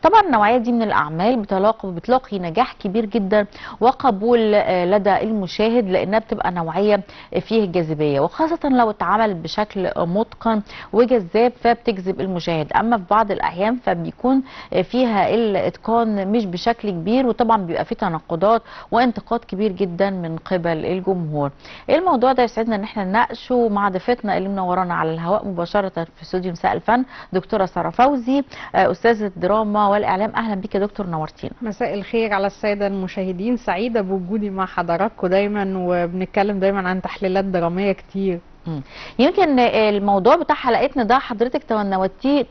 طبعا النوعيه دي من الاعمال بتلاقي نجاح كبير جدا وقبول لدى المشاهد، لانها بتبقى نوعيه فيه جاذبيه، وخاصه لو اتعمل بشكل متقن وجذاب فبتجذب المشاهد. اما في بعض الاحيان فبيكون فيها الاتقان مش بشكل كبير، وطبعا بيبقى فيه تناقضات وانتقاد كبير جدا من قبل الجمهور. الموضوع ده يسعدنا ان احنا نناقشه مع ضيفتنا اللي منورانا على الهواء مباشره في استوديو مساء الفن، دكتوره ساره فوزي، استاذه دراما والاعلام. اهلا بيك يا دكتور، نورتينا. مساء الخير على الساده المشاهدين، سعيده بوجودي مع حضراتكم دايما، وبنتكلم دايما عن تحليلات دراميه كتير. يمكن الموضوع بتاع حلقتنا ده حضرتك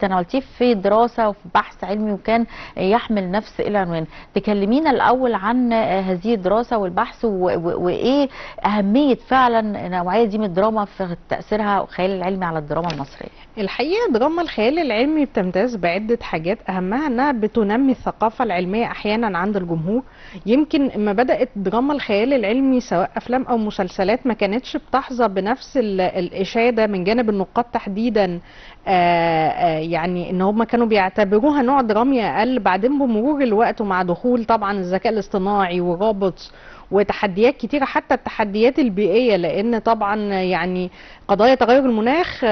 تناولتيه في دراسه وفي بحث علمي وكان يحمل نفس العنوان. تكلمينا الاول عن هذه الدراسه والبحث وايه اهميه فعلا النوعيه دي من الدراما في تاثيرها والخيال العلمي على الدراما المصريه. الحقيقه دراما الخيال العلمي بتمتاز بعده حاجات، اهمها انها بتنمي الثقافه العلميه احيانا عند الجمهور. يمكن لما بدات دراما الخيال العلمي سواء افلام او مسلسلات ما كانتش بتحظى بنفس الاشاده من جانب النقاد تحديدا، يعني ان هم كانوا بيعتبروها نوع درامي اقل. بعدين بمرور الوقت ومع دخول طبعا الذكاء الاصطناعي والروبوتس وتحديات كتيرة، حتى التحديات البيئية، لأن طبعا يعني قضايا تغير المناخ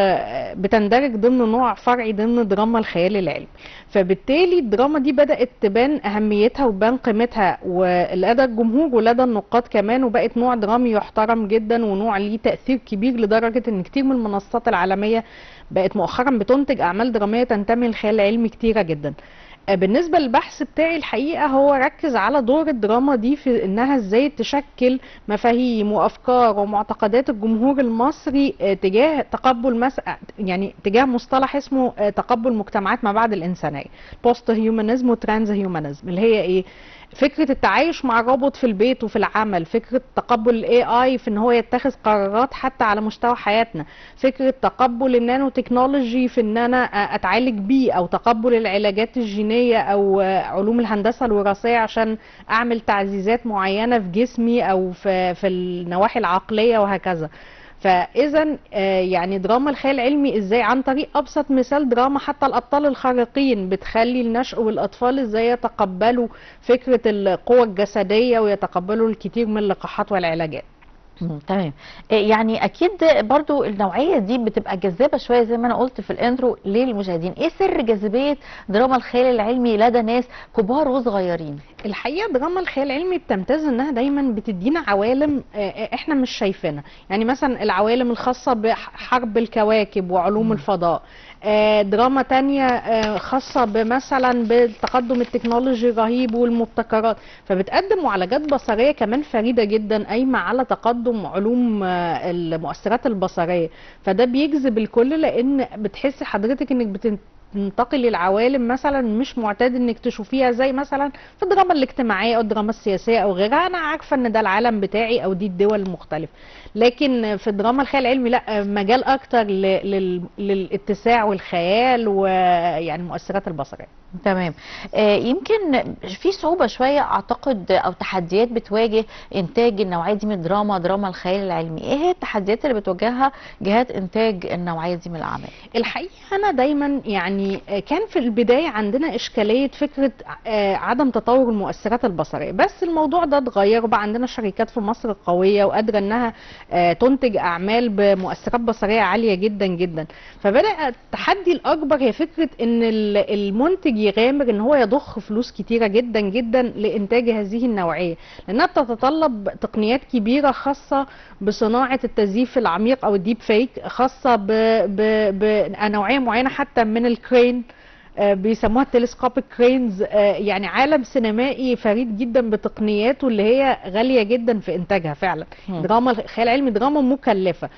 بتندرج ضمن نوع فرعي ضمن دراما الخيال العلمي. فبالتالي الدراما دي بدأت تبان أهميتها وبان قيمتها ولدى الجمهور ولدى النقاد كمان، وبقت نوع درامي يحترم جدا ونوع ليه تأثير كبير، لدرجة ان كتير من المنصات العالمية بقت مؤخرا بتنتج أعمال درامية تنتمي للخيال العلمي كتيرة جدا. بالنسبة للبحث بتاعي الحقيقة هو ركز على دور الدراما دي في انها ازاي تشكل مفاهيم وافكار ومعتقدات الجمهور المصري تجاه تقبل يعني تجاه مصطلح اسمه تقبل مجتمعات ما بعد الانسانية، بوست هيومانيزم وترانز هيومانيزم، اللي هي ايه؟ فكرة التعايش مع الروبوت في البيت وفي العمل، فكرة تقبل الاي اي في ان هو يتخذ قرارات حتى على مستوى حياتنا، فكرة تقبل النانو تكنولوجي في ان انا اتعالج بيه، او تقبل العلاجات الجينية او علوم الهندسة الوراثية عشان اعمل تعزيزات معينة في جسمي او في النواحي العقلية وهكذا. فاذا يعني دراما الخيال العلمي ازاي عن طريق ابسط مثال دراما حتى الابطال الخارقين بتخلي النشء والاطفال ازاي يتقبلوا فكرة القوة الجسدية ويتقبلوا الكثير من اللقاحات والعلاجات. تمام. يعني اكيد برضو النوعيه دي بتبقى جذابه شويه زي ما انا قلت في الانترو للمشاهدين. ايه سر جاذبيه دراما الخيال العلمي لدى ناس كبار وصغيرين؟ الحقيقه دراما الخيال العلمي بتمتاز انها دايما بتدينا عوالم احنا مش شايفينها، يعني مثلا العوالم الخاصه بحرب الكواكب وعلوم الفضاء، دراما تانية خاصة مثلا بالتقدم التكنولوجي الرهيب والمبتكرات، فبتقدم معالجات بصرية كمان فريدة جدا قايمة على تقدم علوم المؤثرات البصرية. فده بيجذب الكل، لان بتحسي حضرتك انك تنتقل للعوالم مثلا مش معتاد انك تشوفيها، زي مثلا في الدراما الاجتماعيه او الدراما السياسيه او غيرها، انا عارفه ان ده العالم بتاعي او دي الدول المختلفه. لكن في الدراما الخيال العلمي لا، مجال اكتر للاتساع والخيال ويعني المؤثرات البصريه. تمام. يمكن في صعوبه شويه اعتقد او تحديات بتواجه انتاج النوعيه دي من الدراما، دراما الخيال العلمي. ايه هي التحديات اللي بتواجهها جهات انتاج النوعيه دي من الاعمال؟ الحقيقه انا دايما يعني كان في البدايه عندنا اشكاليه فكره عدم تطور المؤثرات البصريه، بس الموضوع ده اتغير وبقى عندنا شركات في مصر قويه وقادره انها تنتج اعمال بمؤثرات بصريه عاليه جدا جدا. فبدا التحدي الاكبر هي فكره ان المنتج يغامر ان هو يضخ فلوس كتيره جدا جدا لانتاج هذه النوعيه، لانها بتتطلب تقنيات كبيره خاصه بصناعه التزييف العميق او الديب فيك، خاصه بنوعيه معينه حتى من الكرين بيسموها التلسكوبيك كرينز، يعني عالم سينمائي فريد جدا بتقنياته اللي هي غالية جدا في انتاجها فعلا. دراما الخيال العلمي دراما مكلفة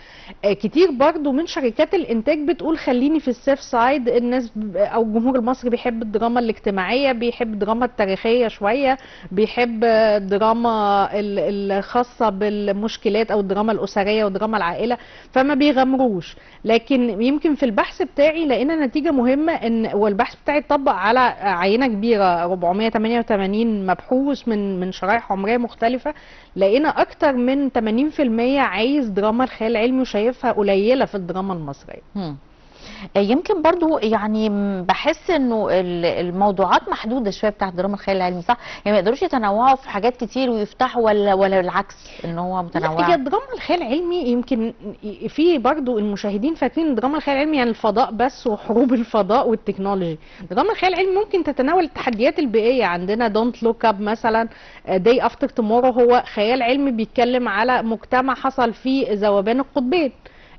كتير برضو من شركات الانتاج بتقول خليني في السيف سايد. الناس او الجمهور المصري بيحب الدراما الاجتماعية، بيحب الدراما التاريخية شوية، بيحب الدراما الخاصة بالمشكلات او الدراما الاسرية ودراما العائلة، فما بيغامروش. لكن يمكن في البحث بتاعي لقينا نتيجة مهمة، ان والبحث بتاعي اتطبق على عينة كبيرة 488 مبحوث من شرائح عمرية مختلفة، لقينا اكتر من 80% عايز دراما الخيال العلمي وشايفها قليلة في الدراما المصرية. يمكن برضو يعني بحس انه الموضوعات محدوده شويه بتاعت دراما الخيال العلمي، صح؟ يعني ما يقدروش يتنوعوا في حاجات كتير ويفتحوا، ولا العكس ان هو لا، متنوعه؟ هي دراما الخيال العلمي يمكن في برضو المشاهدين فاكرين دراما الخيال العلمي يعني الفضاء بس وحروب الفضاء والتكنولوجي. دراما الخيال العلمي ممكن تتناول التحديات البيئية. عندنا دونت لوك اب مثلا، داي افتر تومورو، هو خيال علمي بيتكلم على مجتمع حصل فيه ذوبان القطبين،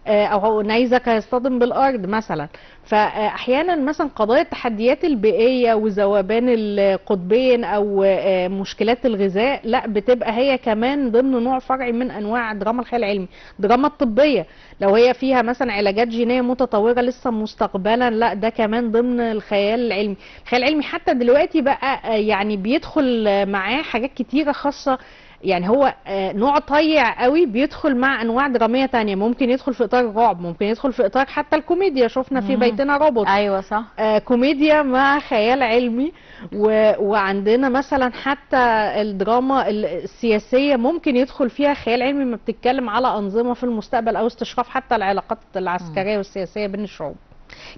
او نيزك هيصطدم بالارض مثلا. فاحيانا مثلا قضايا التحديات البيئيه وذوبان القطبين او مشكلات الغذاء لا بتبقى هي كمان ضمن نوع فرعي من انواع دراما الخيال العلمي. دراما الطبيه لو هي فيها مثلا علاجات جينيه متطوره لسه مستقبلا، لا ده كمان ضمن الخيال العلمي. الخيال العلمي حتى دلوقتي بقى يعني بيدخل معاه حاجات كتيره خاصه، يعني هو نوع طيع قوي بيدخل مع انواع دراميه تانية. ممكن يدخل في اطار الرعب، ممكن يدخل في اطار حتى الكوميديا، شفنا في بيتنا روبوت. ايوه صح. كوميديا مع خيال علمي. وعندنا مثلا حتى الدراما السياسيه ممكن يدخل فيها خيال علمي، ما بتتكلم على انظمه في المستقبل او استشراف حتى العلاقات العسكريه والسياسيه بين الشعوب.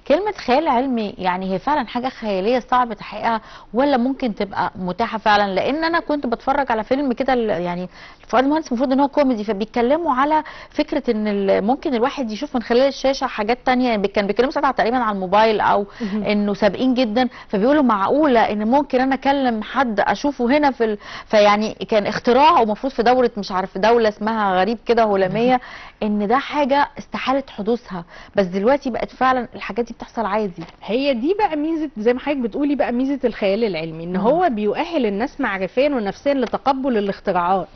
كلمة خيال علمي يعني هي فعلا حاجة خيالية صعب تحقيقها، ولا ممكن تبقى متاحة فعلا؟ لأن أنا كنت بتفرج على فيلم كده يعني فؤاد المهندس المفروض إن هو كوميدي، فبيتكلموا على فكرة إن ممكن الواحد يشوف من خلال الشاشة حاجات تانية. يعني كان بيتكلموا ساعتها تقريبا على الموبايل، أو إنه سابقين جدا، فبيقولوا معقولة إن ممكن أنا أكلم حد أشوفه هنا فيعني كان اختراع، ومفروض في دولة مش عارف في دولة اسمها غريب كده هولامية، إن ده حاجة استحالة حدوثها، بس دلوقتي بقت فعلا الحاجات دي بتحصل عادي. هي دي بقى ميزه، زي ما حضرتك بتقولي بقى، ميزه الخيال العلمي ان هو بيؤهل الناس معرفيا ونفسيا لتقبل الاختراعات.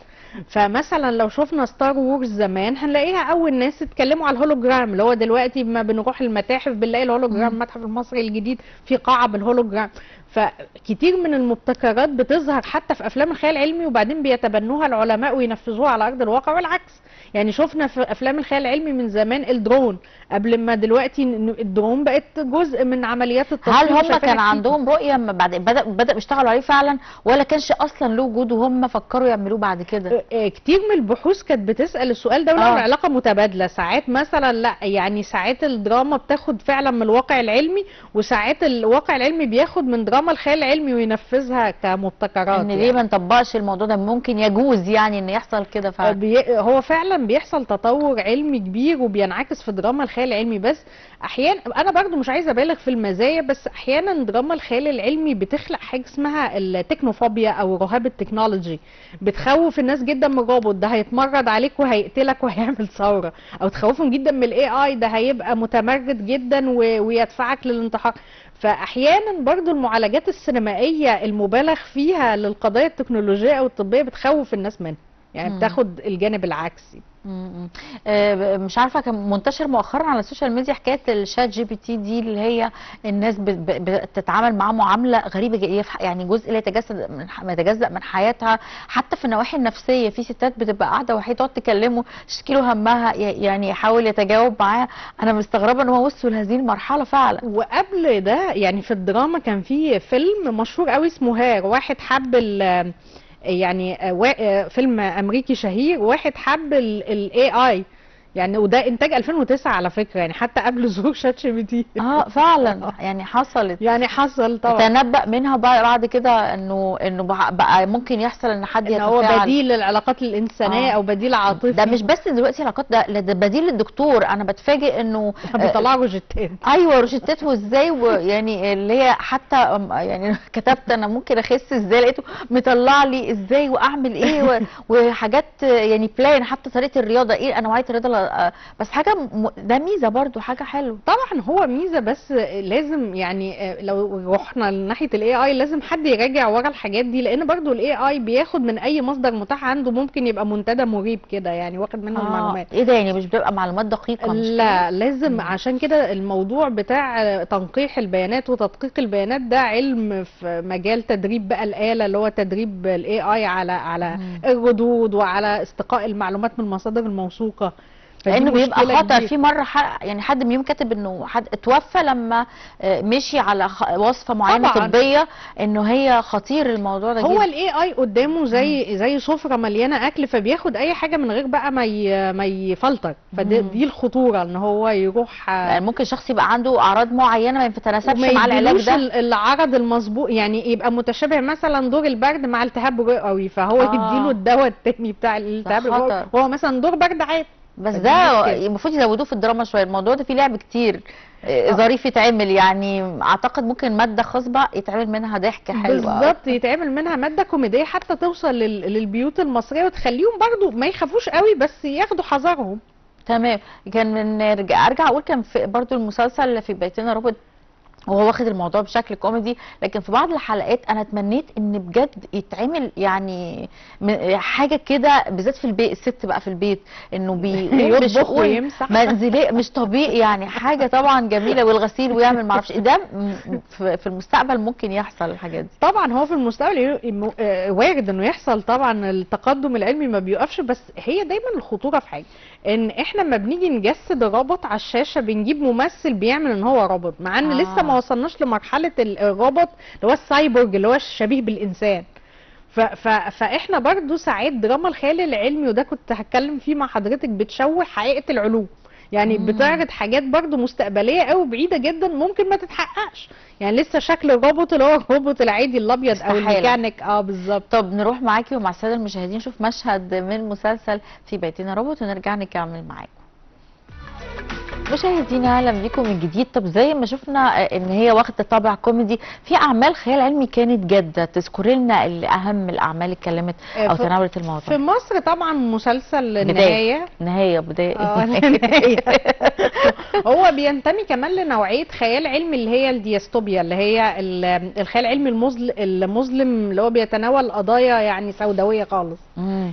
فمثلا لو شفنا ستار وورز زمان هنلاقيها اول ناس اتكلموا على الهولوجرام، اللي هو دلوقتي ما بنروح المتاحف بنلاقي الهولوجرام. المتحف المصري الجديد في قاعه بالهولوجرام. فكتير من المبتكرات بتظهر حتى في افلام الخيال العلمي وبعدين بيتبنوها العلماء وينفذوها على ارض الواقع، والعكس. يعني شفنا في افلام الخيال العلمي من زمان الدرون، قبل ما دلوقتي الدرون بقت جزء من عمليات التصوير. هل هم كان عندهم رؤيه اما بعد بدأ يشتغلوا عليه فعلا، ولا كانش اصلا له وجود وهم فكروا يعملوه بعد كده؟ كتير من البحوث كانت بتسأل السؤال ده، ولو العلاقه متبادله. ساعات مثلا لا، يعني ساعات الدراما بتاخد فعلا من الواقع العلمي، وساعات الواقع العلمي بياخد من دراما الخيال العلمي وينفذها كمبتكرات. ان ليه ما نطبقش الموضوع ده؟ ممكن يجوز يعني ان يحصل كده فعلا. هو فعلا بيحصل تطور علمي كبير وبينعكس في دراما الخيال العلمي. بس احيانا انا برضو مش عايزه ابالغ في المزايا، بس احيانا دراما الخيال العلمي بتخلق حاجه اسمها التكنوفوبيا او رهاب التكنولوجي. بتخوف الناس جدا من الروبوت ده هيتمرد عليك وهيقتلك وهيعمل ثوره، او تخوفهم جدا من الاي اي ده هيبقى متمرد جدا ويدفعك للانتحار. فاحيانا برضو المعالجات السينمائيه المبالغ فيها للقضايا التكنولوجيه او الطبيه بتخوف الناس منها، يعني بتاخد الجانب العكسي. مش عارفه، كان منتشر مؤخرا على السوشيال ميديا حكايه الشات جي بي تي دي، اللي هي الناس بتتعامل معاه معامله غريبه جدا، يعني جزء لا يتجزأ من حياتها، حتى في النواحي النفسيه. في ستات بتبقى قاعده وحيده تقعد تكلمه تشكي له همها، يعني يحاول يتجاوب معاها. انا مستغربه ان هو وصل لهذه المرحله فعلا. وقبل ده يعني في الدراما كان في فيلم مشهور قوي اسمه هير. واحد حب يعني فيلم امريكي شهير، واحد حب الاي اي، يعني وده انتاج 2009 على فكره، يعني حتى قبل ظهور شات جي بي تي. فعلا يعني حصلت، يعني حصل طبعا. تنبأ منها بعد كده انه بقى ممكن يحصل ان حد يتفاعل، هو بديل للعلاقات الانسانيه او بديل عاطفي. ده مش بس دلوقتي علاقات، ده بديل للدكتور. انا بتفاجئ انه بيطلعوا روجيتات. ايوه روجيتات، وازاي يعني اللي هي حتى يعني كتبت انا ممكن اخس ازاي، لقيته مطلع لي ازاي واعمل ايه وحاجات يعني بلان، حتى طريقه الرياضه ايه انواعيه الرياضه. بس حاجه ده ميزه برضو، حاجه حلوه. طبعا هو ميزه، بس لازم يعني لو رحنا لناحيه الاي اي لازم حد يراجع ورا الحاجات دي، لان برضو الاي اي بياخد من اي مصدر متاح عنده، ممكن يبقى منتدى مريب كده يعني واخد منه المعلومات. ايه ده؟ يعني مش بتبقى معلومات دقيقه؟ مش لا لازم. عشان كده الموضوع بتاع تنقيح البيانات وتدقيق البيانات ده علم في مجال تدريب بقى الآلة، اللي هو تدريب الاي اي على الردود وعلى استقاء المعلومات من المصادر الموثوقه. فدي لانه بيبقى مشكلة خطر. كبيرة. في مره يعني حد منهم كاتب انه حد اتوفى لما مشي على وصفه معينه طبعا طبيه، انه هي خطير الموضوع ده هو جدا. الاي اي قدامه زي سفره مليانه اكل، فبياخد اي حاجه من غير بقى ما يفلتر. دي الخطوره، ان هو يروح يعني ممكن شخص يبقى عنده اعراض معينه ما يتناسبش وما مع العلاج يديلوش ده. العرض المظبوط، يعني يبقى متشابه مثلا دور البرد مع التهاب رئوي، فهو يديله الدواء التاني بتاع ده الالتهاب الرئوي خطر. وهو مثلا دور برد عادي. بس فدي ده مشكلة. المفروض يزودوه في الدراما شويه، الموضوع ده فيه لعب كتير ظريف يتعمل. يعني اعتقد ممكن ماده خصبه يتعمل منها ضحك حلو بالظبط، يتعمل منها ماده كوميديه حتى توصل للبيوت المصريه وتخليهم برضو ما يخافوش قوي، بس ياخدوا حذرهم. تمام. كان من ارجع اقول كان في برضو المسلسل في بيتنا رابط، وهو واخد الموضوع بشكل كوميدي، لكن في بعض الحلقات انا اتمنيت ان بجد يتعمل يعني حاجه كده، بالذات في البيت، الست بقى في البيت انه بيقوم يطبخ بشؤون ويمسح. منزليه مش طبيعي، يعني حاجه طبعا جميله، والغسيل ويعمل معرفش ده في المستقبل ممكن يحصل الحاجات دي. طبعا هو في المستقبل وارد انه يحصل، طبعا التقدم العلمي ما بيوقفش، بس هي دايما الخطوره في حاجه، ان احنا لما بنيجي نجسد الرابط على الشاشه بنجيب ممثل بيعمل ان هو رابط، مع ان لسه ما وصلناش لمرحله الرابط اللي هو السايبورج اللي هو الشبيه بالانسان. فاحنا برضو ساعات دراما الخيال العلمي، وده كنت هتكلم فيه مع حضرتك، بتشوه حقيقه العلوم. يعني بتعرض حاجات برضو مستقبليه قوي بعيده جدا ممكن ما تتحققش. يعني لسه شكل الروبوت اللي هو الروبوت العادي الابيض او الميكانيك بالظبط. طب نروح معاكي ومع الساده المشاهدين نشوف مشهد من مسلسل في بيتنا روبوت ونرجع نكمل معاكم. مشاهدينا اهلا بيكم من جديد. طب زي ما شفنا ان هي واخده طابع كوميدي، في اعمال خيال علمي كانت جاده، تذكري لنا اهم الاعمال اللي اتكلمت او تناولت الموضوع؟ في مصر طبعا مسلسل بدايه هو بينتمي كمان لنوعيه خيال علمي اللي هي الديستوبيا، اللي هي الخيال العلمي المظلم اللي هو بيتناول قضايا يعني سوداويه خالص.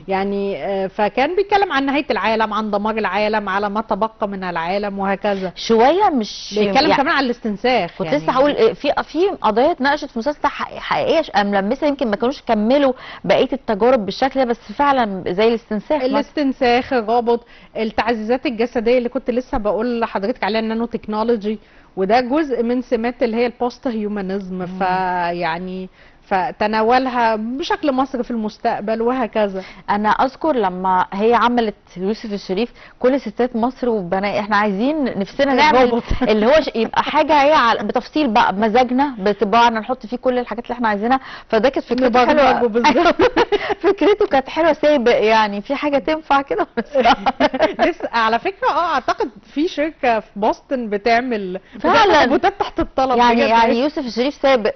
يعني فكان بيتكلم عن نهايه العالم، عن دمار العالم، على ما تبقى من العالم وهكذا. شويه مش بيتكلم يعني كمان عن الاستنساخ. كنت لسه هقول في قضايا اتناقشت في مسلسل حقيقيه ملمسه، يمكن ما كانوش كملوا بقيه التجارب بالشكل ده، بس فعلا زي الاستنساخ الرابط، التعزيزات الجسديه اللي كنت لسه بقول لحضرتك عليها، النانو تكنولوجي، وده جزء من سمات اللي هي البوست هيومانيزم. فيعني فتناولها بشكل مصري في المستقبل وهكذا. انا اذكر لما هي عملت يوسف الشريف، كل ستات مصر وبنات احنا عايزين نفسنا نعمل اللي هو يبقى حاجه هي بتفصيل بقى بمزاجنا بطباعنا، نحط فيه كل الحاجات اللي احنا عايزينها. فده كانت فكرته حلوه. فكرته كانت حلوه، سابق يعني في حاجه تنفع كده. لسه على فكره اعتقد في شركه في بوسطن بتعمل فعلا روبوتات تحت الطلب. يعني يوسف الشريف سابق.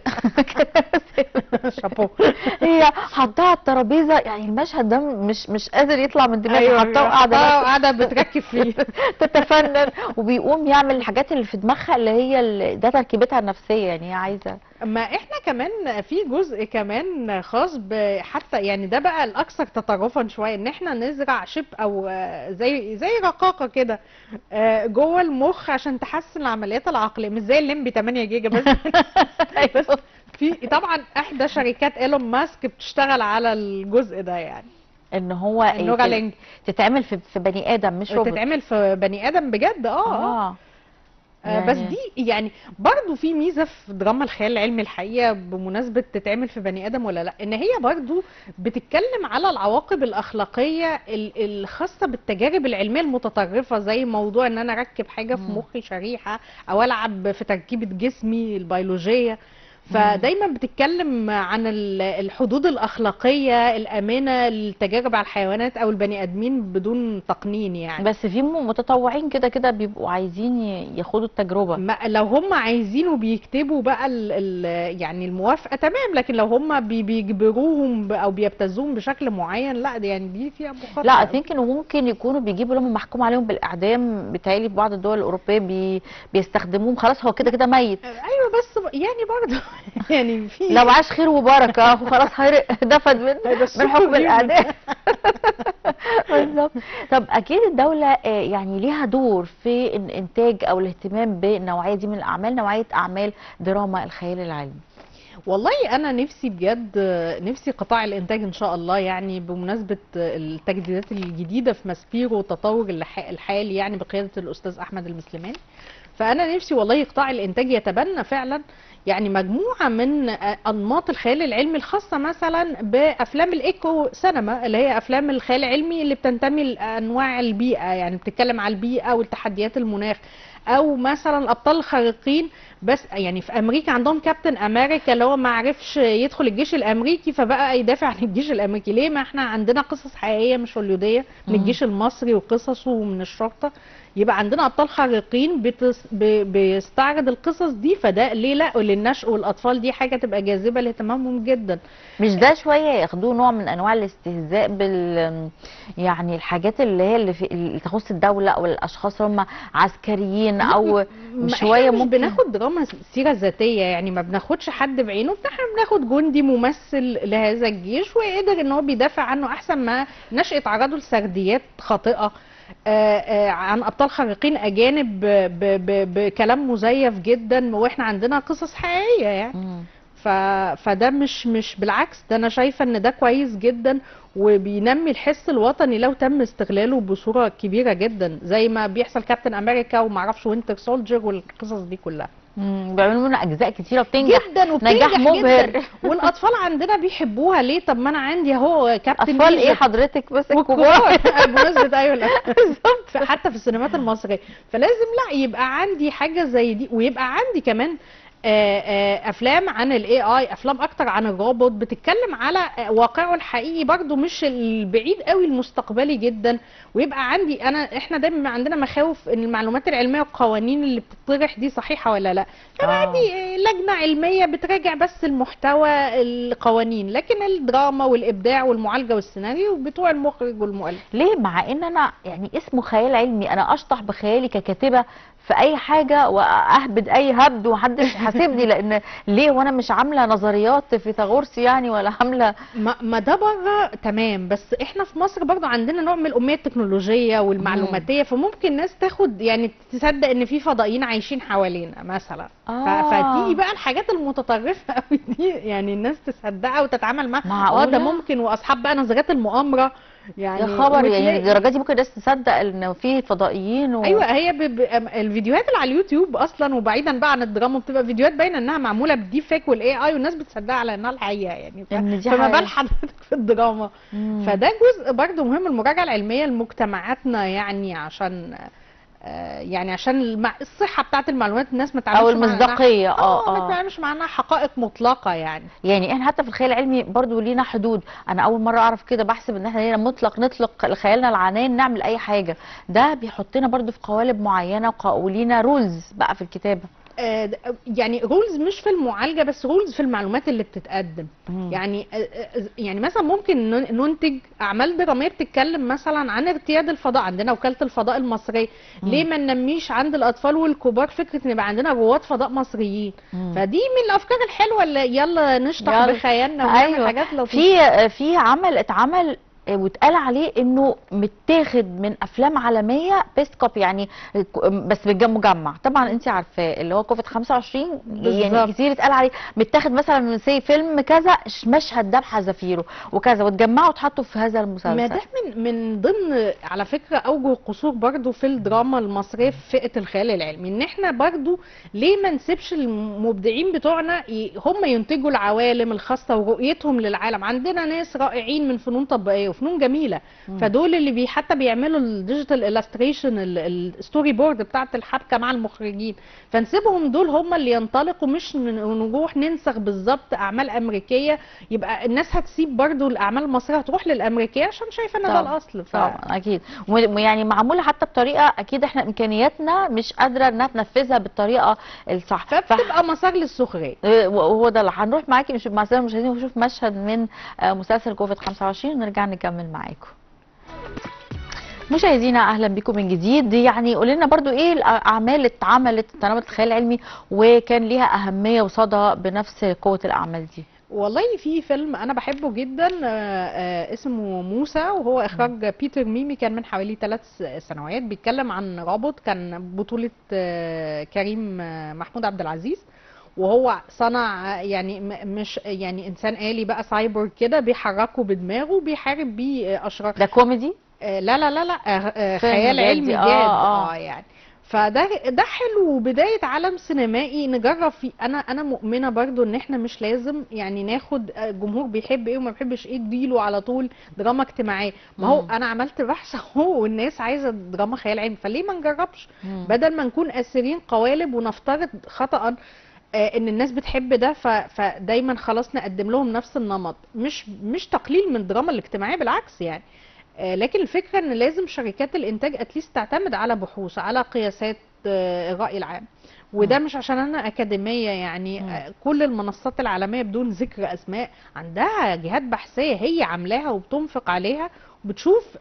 شابو. هي حطها على الترابيزه، يعني المشهد ده مش قادر يطلع من دماغي. أيوة حطاه وقاعده بتركب فيه تتفنن، وبيقوم يعمل الحاجات اللي في دماغها اللي هي ده تركيبتها النفسيه، يعني هي عايزه. ما احنا كمان في جزء كمان خاص حتى يعني ده بقى الاكثر تطرفا شويه، ان احنا نزرع شيب او زي رقاقه كده جوه المخ عشان تحسن العمليات العقليه، مش زي الليمبي 8 جيجا بس. بس في طبعا احدى شركات ايلون ماسك بتشتغل على الجزء ده، يعني ان هو تتعمل في بني ادم مش روبوت، تتعمل في بني ادم بجد. يعني بس دي يعني برضو في ميزه في دراما الخيال العلمي الحقيقه، بمناسبه تتعمل في بني ادم ولا لا، ان هي برضو بتتكلم على العواقب الاخلاقيه الخاصه بالتجارب العلميه المتطرفه، زي موضوع ان انا اركب حاجه في مخي شريحه او العب في تركيبه جسمي البيولوجيه. فدايما بتتكلم عن الحدود الأخلاقية الآمنة للتجارب على الحيوانات أو البني آدمين بدون تقنين يعني. بس في متطوعين كده بيبقوا عايزين ياخدوا التجربة. لو هم عايزين وبيكتبوا بقى يعني الموافقة تمام، لكن لو هم بيجبروهم أو بيبتزوهم بشكل معين، لا يعني دي فيها مخاطرة. لا اثينك انه ممكن يكونوا بيجيبوا لهم محكوم عليهم بالإعدام، بتهيألي في بعض الدول الأوروبية بيستخدموهم، خلاص هو كده ميت. أيوه بس يعني برضه يعني في لو عاش خير وبركه وخلاص دفد من حكم الاعدام. بالظبط. طب اكيد الدوله يعني ليها دور في الانتاج او الاهتمام بالنوعيه دي من الاعمال، نوعيه اعمال دراما الخيال العلمي. والله انا نفسي بجد، نفسي قطاع الانتاج ان شاء الله، يعني بمناسبه التجديدات الجديده في ماسبيرو والتطور الحالي يعني بقياده الاستاذ احمد المسلماني. فانا نفسي والله قطاع الانتاج يتبنى فعلا يعني مجموعه من انماط الخيال العلمي الخاصه مثلا بافلام الايكو سينما، اللي هي افلام الخيال العلمي اللي بتنتمي لانواع البيئه، يعني بتتكلم على البيئه والتحديات المناخ. او مثلا الابطال الخارقين، بس يعني في امريكا عندهم كابتن امريكا اللي هو ما عرفش يدخل الجيش الامريكي فبقى يدافع عن الجيش الامريكي. ليه؟ ما احنا عندنا قصص حقيقيه مش هوليوديه من الجيش المصري وقصصه ومن الشرطه، يبقى عندنا ابطال خارقين بيستعرض القصص دي. فده ليه لا؟ للنشء والاطفال دي حاجه تبقى جاذبه لاهتمامهم جدا. مش ده شويه ياخدوه نوع من انواع الاستهزاء يعني الحاجات اللي تخص الدوله او الاشخاص اللي هم عسكريين، او شويه مش ممكن بناخد دراما سيره ذاتيه، يعني ما بناخدش حد بعينه، احنا بناخد جندي ممثل لهذا الجيش وقدر ان هو بيدافع عنه، احسن ما نشأ تعرضوا لسرديات خاطئه عن ابطال خارقين اجانب بكلام مزيف جدا، واحنا عندنا قصص حقيقيه يعني. فده مش بالعكس، ده انا شايفه ان ده كويس جدا وبينمي الحس الوطني لو تم استغلاله بصوره كبيره جدا، زي ما بيحصل كابتن امريكا ومعرفش وينتر سولجر والقصص دي كلها. بيعملوا منها اجزاء كتيره وبتنجح جدا نجاح مبهر جدا. والاطفال عندنا بيحبوها. ليه؟ طب ما انا عندي اهو كابتن اطفال ايه ايجيبت حضرتك بس والكبار بمناسبه ايوه بالظبط، حتى في السينمات المصريه. فلازم لا يبقى عندي حاجه زي دي، ويبقى عندي كمان افلام عن الاي اي، افلام اكتر عن الروبوت بتتكلم على واقعه الحقيقي برضو مش البعيد قوي المستقبلي جدا. ويبقى عندي احنا دايما عندنا مخاوف ان المعلومات العلميه والقوانين اللي بتطرح دي صحيحه ولا لا، فانا عندي لجنه علميه بتراجع بس المحتوى القوانين، لكن الدراما والابداع والمعالجه والسيناريو بتوع المخرج والمؤلف. ليه؟ مع ان انا يعني اسمه خيال علمي، انا اشطح بخيالي ككاتبه في اي حاجه واهبد اي هبد ومحدش يحاسبني، لان ليه وانا مش عامله نظريات فيثاغورس يعني ولا عامله ما ده بره تمام، بس احنا في مصر برضو عندنا نوع من الاميه التكنولوجيه والمعلوماتيه، فممكن ناس تاخد يعني تصدق ان في فضائيين عايشين حوالينا مثلا. فتيجي بقى الحاجات المتطرفه قوي دي يعني الناس تصدقها وتتعامل معاها. ده ممكن، واصحاب بقى نظريات المؤامره يعني يا خبر، يعني الدرجه دي ممكن الناس تصدق ان في فضائيين ايوه، هي الفيديوهات اللي على اليوتيوب اصلا، وبعيدا بقى عن الدراما، بتبقى فيديوهات باينه انها معموله بالديب فيك والاي اي، والناس بتصدقها على انها الحقيقه يعني. فما بال حضرتك في الدراما. فده جزء برضو مهم، المراجعه العلميه لمجتمعاتنا، يعني عشان عشان الصحه بتاعت المعلومات، الناس ما تعملش او المصداقيه ما تعملش معناها حقائق مطلقه يعني احنا حتى في الخيال العلمي برضو لينا حدود. انا اول مره اعرف كده، بحسب ان احنا لينا نطلق خيالنا العنان نعمل اي حاجه. ده بيحطنا برضو في قوالب معينه ولينا رولز بقى في الكتابه. يعني رولز مش في المعالجه بس، رولز في المعلومات اللي بتتقدم. يعني مثلا ممكن ننتج اعمال دراميه بتتكلم مثلا عن ارتياد الفضاء، عندنا وكاله الفضاء المصريه. ليه ما ننميش عند الاطفال والكبار فكره ان يبقى عندنا رواد فضاء مصريين؟ فدي من الافكار الحلوه اللي يلا نشطح بخيالنا ونعمل حاجات لطيفه. في عمل اتعمل واتقال عليه انه متاخد من افلام عالميه بيست كوبي، يعني بس مجمع. طبعا انت عارفاه اللي هو كوفيد 25 يعني كتير اتقال عليه متاخد مثلا من فيلم كذا، مشهد ده بحذافيره وكذا، واتجمعوا واتحطوا في هذا المسلسل. ما ده من ضمن على فكره اوجه القصور برضو في الدراما المصريه في فئه الخيال العلمي، ان احنا برضو ليه ما نسيبش المبدعين بتوعنا هم ينتجوا العوالم الخاصه ورؤيتهم للعالم. عندنا ناس رائعين من فنون تطبيقيه وفنون جميله، فدول اللي حتى بيعملوا الديجيتال الستريشن، الستوري بورد بتاعت الحبكه مع المخرجين، فنسيبهم دول هم اللي ينطلقوا، مش نروح ننسخ بالظبط اعمال امريكيه. يبقى الناس هتسيب برضو الاعمال المصريه هتروح للامريكيه عشان شايفه ان ده الاصل. طبعا اكيد، ويعني معموله حتى بطريقه اكيد احنا امكانياتنا مش قادره انها تنفذها بالطريقه الصح، فبتبقى مسار للسخريه. وهو ده اللي هنروح معاكي مع السلامه مشاهدينا ونشوف مشهد من مسلسل كوفيد 25 ونرجع نكمل معاكم. مشاهدينا اهلا بكم من جديد. يعني قولي لنا برضو ايه الاعمال اللي اتعملت تناولت الخيال العلمي وكان ليها اهميه وصدى بنفس قوه الاعمال دي؟ والله في فيلم انا بحبه جدا اسمه موسى، وهو اخراج بيتر ميمي، كان من حوالي 3 سنوات. بيتكلم عن روبوت، كان بطولة كريم محمود عبد العزيز، وهو صنع يعني مش يعني انسان آلي بقى، سايبورغ كده بيحركه بدماغه وبيحارب بيه اشرار. ده كوميدي؟ لا فيلم خيال علمي جدي، جاد، اه. يعني. ده حلو، بداية عالم سينمائي نجرب فيه. انا مؤمنة برضو ان احنا مش لازم يعني ناخد الجمهور بيحب ايه وما بيحبش ايه اديله على طول دراما اجتماعية. ما هو مم. انا عملت بحث اهو، والناس عايزة دراما خيال علمي، فليه ما نجربش؟ مم. بدل ما نكون اسيرين قوالب ونفترض خطأ ان الناس بتحب ده، فدايما خلاص نقدم لهم نفس النمط. مش تقليل من الدراما الاجتماعية، بالعكس يعني. لكن الفكرة ان لازم شركات الانتاج اتليست تعتمد على بحوث، على قياسات الرأي العام. وده مم. مش عشان انا اكاديمية يعني، مم. كل المنصات العالمية بدون ذكر اسماء عندها جهات بحثية هي عاملاها وبتنفق عليها، وبتشوف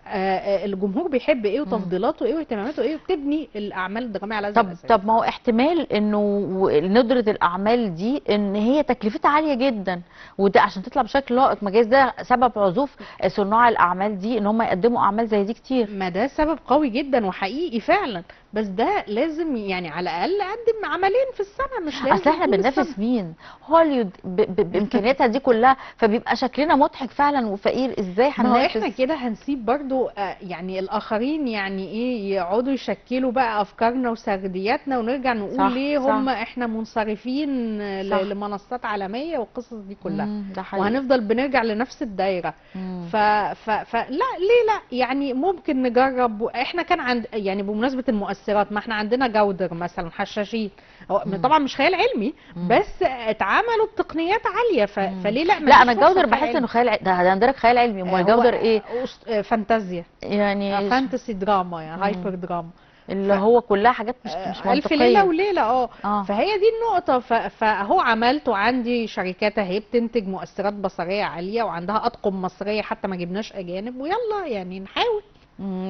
الجمهور بيحب ايه مم. وتفضيلاته ايه واهتماماته ايه، وبتبني الاعمال الدرامية على هذا الاساس. طب ما هو احتمال انه ندرة الاعمال دي ان هي تكلفتها عالية جدا، وده عشان تطلع بشكل لائق، ما جايز ده سبب عزوف صناع الاعمال دي ان هم يقدموا اعمال زي دي كتير. ما ده سبب قوي جدا وحقيقي فعلا، بس ده لازم يعني على الاقل اقدم عملين في السنه، مش اصل لازم احنا طول السنه. بننافس مين؟ هوليوود بامكانياتها دي كلها، فبيبقى شكلنا مضحك فعلا وفقير، ازاي ما هو احنا هننافس؟ كده هنسيب برضو يعني الاخرين يعني ايه يقعدوا يشكلوا بقى افكارنا وسردياتنا، ونرجع نقول صح ليه صح هم احنا منصرفين صح. لمنصات عالميه والقصص دي كلها، ده حقيقي. وهنفضل بنرجع لنفس الدايره. مم. لا ليه لا، يعني ممكن نجرب. احنا كان عند يعني بمناسبه المؤثرات، ما احنا عندنا جودر مثلا، حشاشين، هو مم. طبعا مش خيال علمي مم. بس اتعملوا بتقنيات عاليه، مم. فليه لا ما لا نديش انا فرصه الجودر لخيال بحس علمي. انه خيال ده عندك خيال علمي، امال هو الجودر ايه؟ فانتازيا، يعني فانتسي دراما، يعني هايبر مم. دراما. ف اللي هو كلها حاجات مش ألف ليلة منطقية. وليلة، اه. فهي دي النقطة. فهو عملت، وعندي شركات اهي بتنتج مؤثرات بصرية عالية، وعندها أطقم مصرية حتى ما جبناش أجانب، ويلا يعني نحاول.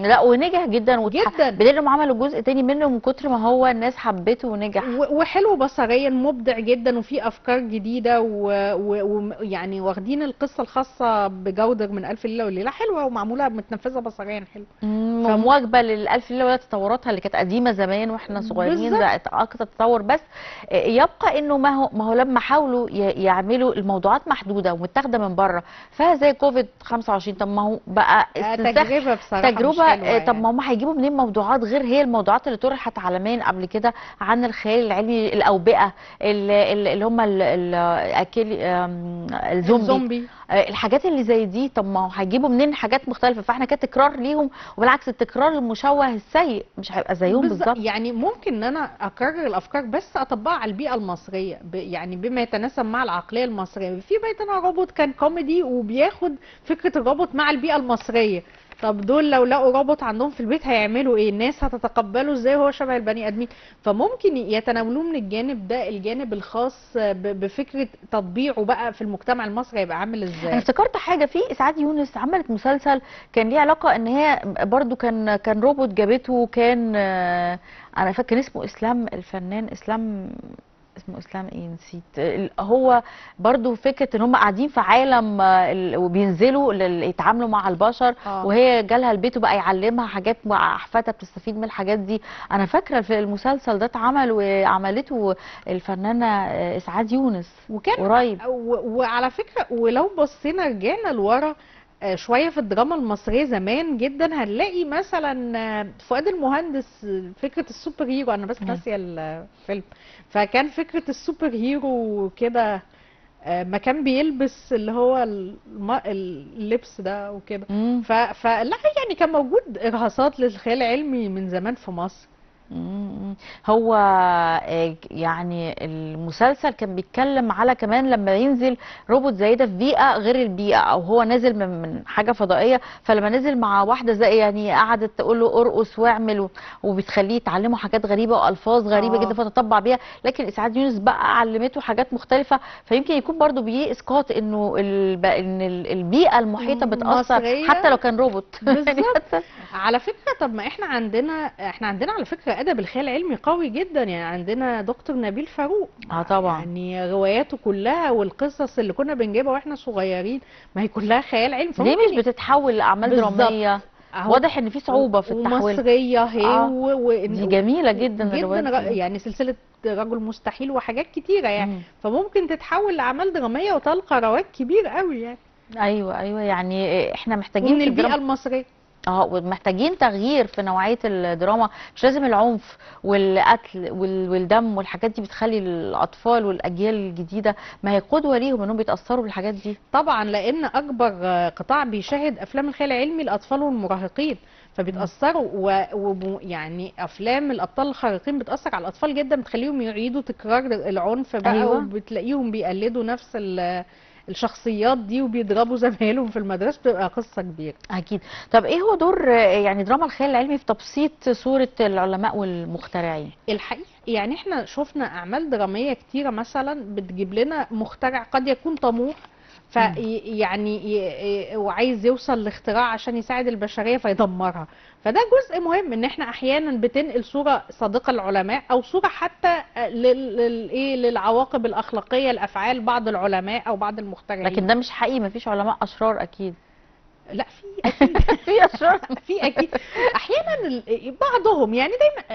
لا ونجح جدا جدا، بدل انهم عملوا جزء تاني منه من كتر ما هو الناس حبته ونجح. وحلو بصريا، مبدع جدا، وفي افكار جديده، ويعني واخدين القصه الخاصه بجودر من الف ليله وليله حلوه، ومعموله متنفذه بصريا حلو. ومواكبه للالف ليله وليله تطوراتها اللي كانت قديمه زمان واحنا صغيرين، بالظبط. ده اكتر تطور. بس يبقى انه ما هو لما حاولوا يعملوا الموضوعات محدوده ومتاخده من بره، فزي كوفيد 25، طب ما هو بقى استنساخ تجربه بصراحه مش تجربه. حلوه طب ما يعني. هم هيجيبوا منين موضوعات غير هي الموضوعات اللي طرحت عالميا قبل كده عن الخيال العلمي؟ الاوبئه اللي هم الزومبي، الزومبي. الحاجات اللي زي دي. طب ما هو هيجيبوا منين حاجات مختلفه؟ فاحنا كده تكرار ليهم، وبالعكس التكرار المشوه السيء مش هيبقى زيهم بالظبط. يعني ممكن ان انا اكرر الافكار بس اطبقها على البيئه المصريه، يعني بما يتناسب مع العقليه المصريه. في بيتنا روبوت كان كوميدي وبياخد فكره الروبوت مع البيئه المصريه، طب دول لو لقوا روبوت عندهم في البيت هيعملوا ايه؟ الناس هتتقبله ازاي وهو شبه البني ادمين؟ فممكن يتناولوه من الجانب ده، الجانب الخاص بفكره تطبيعه بقى في المجتمع المصري هيبقى عامل انا ازاي. افتكرت حاجه في اسعاد يونس عملت مسلسل كان ليه علاقه ان هي برضو كان روبوت جابته، كان انا فاكر اسمه اسلام، الفنان اسلام، اسمه اسلام ايه نسيت. هو برضو فكره ان هم قاعدين في عالم وبينزلوا يتعاملوا مع البشر، وهي جالها البيت وبقى يعلمها حاجات مع احفادها بتستفيد من الحاجات دي. انا فاكره في المسلسل ده اتعمل وعملته الفنانه اسعاد يونس وكان قريب. وعلى فكره، ولو بصينا رجعنا لورا شويه في الدراما المصريه زمان جدا، هنلاقي مثلا فؤاد المهندس فكره السوبر هيرو، انا بس ناسيه الفيلم. فكان فكره السوبر هيرو كده، ما كان بيلبس اللي هو اللبس ده وكده. فلا يعني كان موجود ارهاصات للخيال العلمي من زمان في مصر. هو يعني المسلسل كان بيتكلم على كمان لما ينزل روبوت زي ده في بيئة غير البيئة، او هو نازل من حاجة فضائية، فلما نزل مع واحدة زي يعني قعدت تقول له ارقص واعمل وبتخليه يتعلمه حاجات غريبة والفاظ غريبة جدا فتطبع بيها. لكن اسعاد يونس بقى علمته حاجات مختلفة، فيمكن يكون برضو اسقاط انه ان البيئة المحيطة بتأثر حتى لو كان روبوت. بالظبط. على فكرة، طب ما احنا عندنا على فكرة ادب الخيال العلمي قوي جدا، يعني عندنا دكتور نبيل فاروق. طبعا. يعني رواياته كلها والقصص اللي كنا بنجيبها واحنا صغيرين ما هي كلها خيال علمي. ليه مش بتتحول لاعمال دراميه؟ واضح ان في صعوبه في التحويل. ومصريه اهي دي جميله جدا جدا الروايات دي. يعني سلسله رجل مستحيل وحاجات كتيره يعني. مم. فممكن تتحول لاعمال دراميه وتلقى رواج كبير قوي يعني. ايوه ايوه، يعني احنا محتاجين ومن في البيئه الدراما، المصريه. ومحتاجين تغيير في نوعية الدراما. مش لازم العنف والقتل والدم والحاجات دي بتخلي الأطفال والأجيال الجديدة ما هي قدوة ليهم انهم بيتأثروا بالحاجات دي. طبعا لان اكبر قطاع بيشاهد افلام الخيال العلمي الاطفال والمراهقين، مم. فبيتاثروا يعني افلام الابطال الخارقين بتاثر على الاطفال جدا، بتخليهم يعيدوا تكرار العنف بقى، ايوه وبتلاقيهم بيقلدوا نفس الشخصيات دي وبيضربوا زمايلهم في المدرسه، بتبقى قصه كبيره. اكيد. طب ايه هو دور يعني دراما الخيال العلمي في تبسيط صورة العلماء والمخترعين؟ الحقيقه يعني احنا شفنا اعمال دراميه كتيره مثلا بتجيب لنا مخترع قد يكون طموح، مم. وعايز يوصل لاختراع عشان يساعد البشرية فيدمرها. فده جزء مهم ان احنا احيانا بتنقل صورة صادقة للعلماء، او صورة حتى للعواقب الاخلاقية لافعال بعض العلماء او بعض المخترعين. لكن ده مش حقيقي، مفيش علماء أشرار أكيد. لا في اكيد. في أشرار. في اكيد احيانا بعضهم يعني.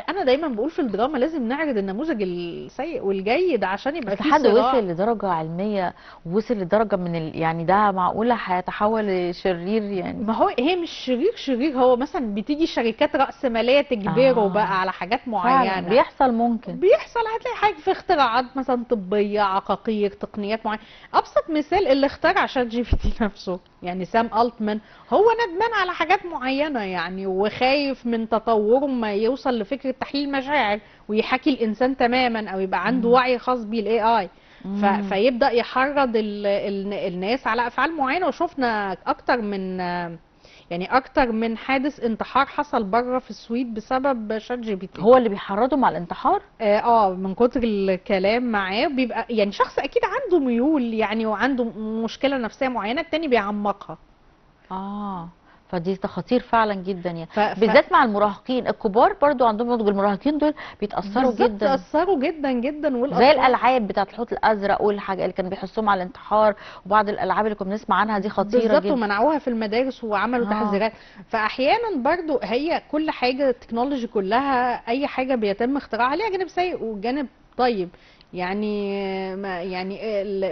انا دايما بقول في الدراما لازم نعرض النموذج السيء والجيد عشان يبقى بس في حد صراع. وصل لدرجة علمية، وصل لدرجة من يعني ده معقولة هيتحول لشرير يعني؟ ما هو هي مش شرير، هو مثلا بتيجي شركات رأسمالية تجبره بقى على حاجات فعلا معينة. بيحصل ممكن. بيحصل، هتلاقي حاجة في اختراعات مثلا طبية، عقاقير، تقنيات معينة. أبسط مثال اللي اخترع شات جي بي تي نفسه، يعني سام ألتمان، هو ندمان على حاجات معينة يعني، وخايف من تطوره ما يوصل لفكرة تحليل المشاعر ويحاكي الإنسان تماما، أو يبقى عنده مم. وعي خاص بالاي اي. مم. فيبدأ يحرض الناس على أفعال معينة. وشفنا أكتر من حادث انتحار حصل بره في السويد بسبب شات جي بي تي. هو اللي بيحرضهم على الانتحار؟ من كتر الكلام معاه بيبقى يعني شخص اكيد عنده ميول يعني، وعنده مشكلة نفسية معينة، التاني بيعمقها. اه، فدي خطير فعلا جدا يعني، ف... ف... بالذات مع المراهقين. الكبار برضو عندهم نضج، المراهقين دول بيتأثروا بالظبط جدا. تأثروا جدا جدا، زي والاطفال. الالعاب بتاعت الحوت الازرق والحاجه اللي كانوا بيحسوهم على الانتحار، وبعض الالعاب اللي كنا بنسمع عنها دي خطيره بالظبط، جدا. ومنعوها في المدارس وعملوا اه. تحذيرات. فاحيانا برضو هي كل حاجه التكنولوجي كلها، اي حاجه بيتم اختراعها ليها جانب سيء وجانب طيب يعني. ما يعني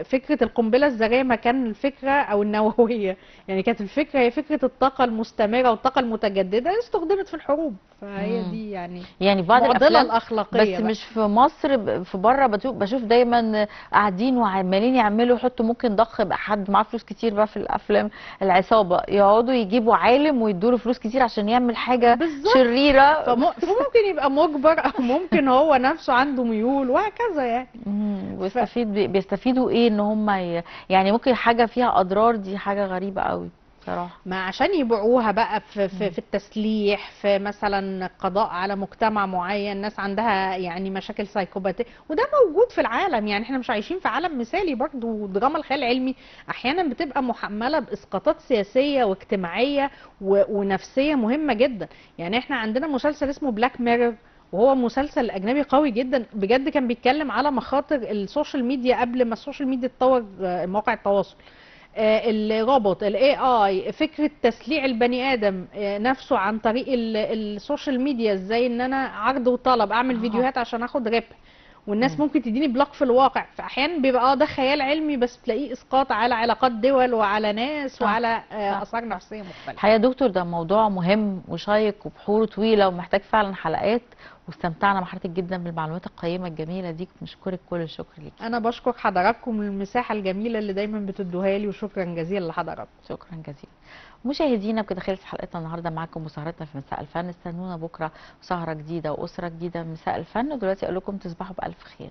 فكره القنبله الذريه مكان الفكره او النوويه، يعني كانت الفكره هي فكره الطاقه المستمره والطاقه المتجدده، استخدمت في الحروب. فهي مم. دي يعني يعني في بعض المعضله الافلام، الاخلاقيه بس بقى. مش في مصر، في بره بشوف دايما قاعدين وعمالين يعملوا، يحطوا ممكن ضخ بقى حد معاه فلوس كتير بقى في الافلام، العصابه يقعدوا يجيبوا عالم ويدوا فلوس كتير عشان يعمل حاجه بالظبط. شريره. فممكن يبقى مجبر، او ممكن هو نفسه عنده ميول وهكذا يعني. بيستفيدوا ايه ان هم يعني ممكن حاجه فيها اضرار، دي حاجه غريبه قوي بصراحه. ما عشان يبيعوها بقى مم. في التسليح، في مثلا قضاء على مجتمع معين، ناس عندها يعني مشاكل سايكوباتية، وده موجود في العالم يعني. احنا مش عايشين في عالم مثالي برضو. دراما الخيال العلمي احيانا بتبقى محملة باسقاطات سياسية واجتماعية ونفسية مهمة جدا. يعني احنا عندنا مسلسل اسمه بلاك ميرور، وهو مسلسل اجنبي قوي جدا بجد، كان بيتكلم على مخاطر السوشيال ميديا قبل ما السوشيال ميديا تطور مواقع التواصل. الروبوت الاي اي، فكره تسليع البني ادم نفسه عن طريق السوشيال ميديا، ازاي ان انا عرض وطلب، اعمل اه فيديوهات عشان اخد ربح، والناس مم. ممكن تديني بلوك في الواقع. فاحيانا بيبقى ده خيال علمي، بس تلاقيه اسقاط على علاقات دول وعلى ناس صح وعلى صح اثار صح. نفسيه مختلفه. الحقيقة يا دكتور ده موضوع مهم وشيق وبحوره طويلة ومحتاج فعلا حلقات، واستمتعنا مع حضرتك جدا بالمعلومات القيمة الجميلة دي، بنشكرك كل الشكر ليكي. انا بشكر حضراتكم المساحه الجميله اللي دايما بتدوها لي، وشكرا جزيلا لحضراتكم. شكرا جزيلا. مشاهدينا بكده خلصت حلقتنا النهارده معاكم وسهرتنا في مساء الفن. استنونا بكره سهرة جديدة وأسرة جديدة من مساء الفن، ودلوقتي أقول لكم تصبحوا بألف خير.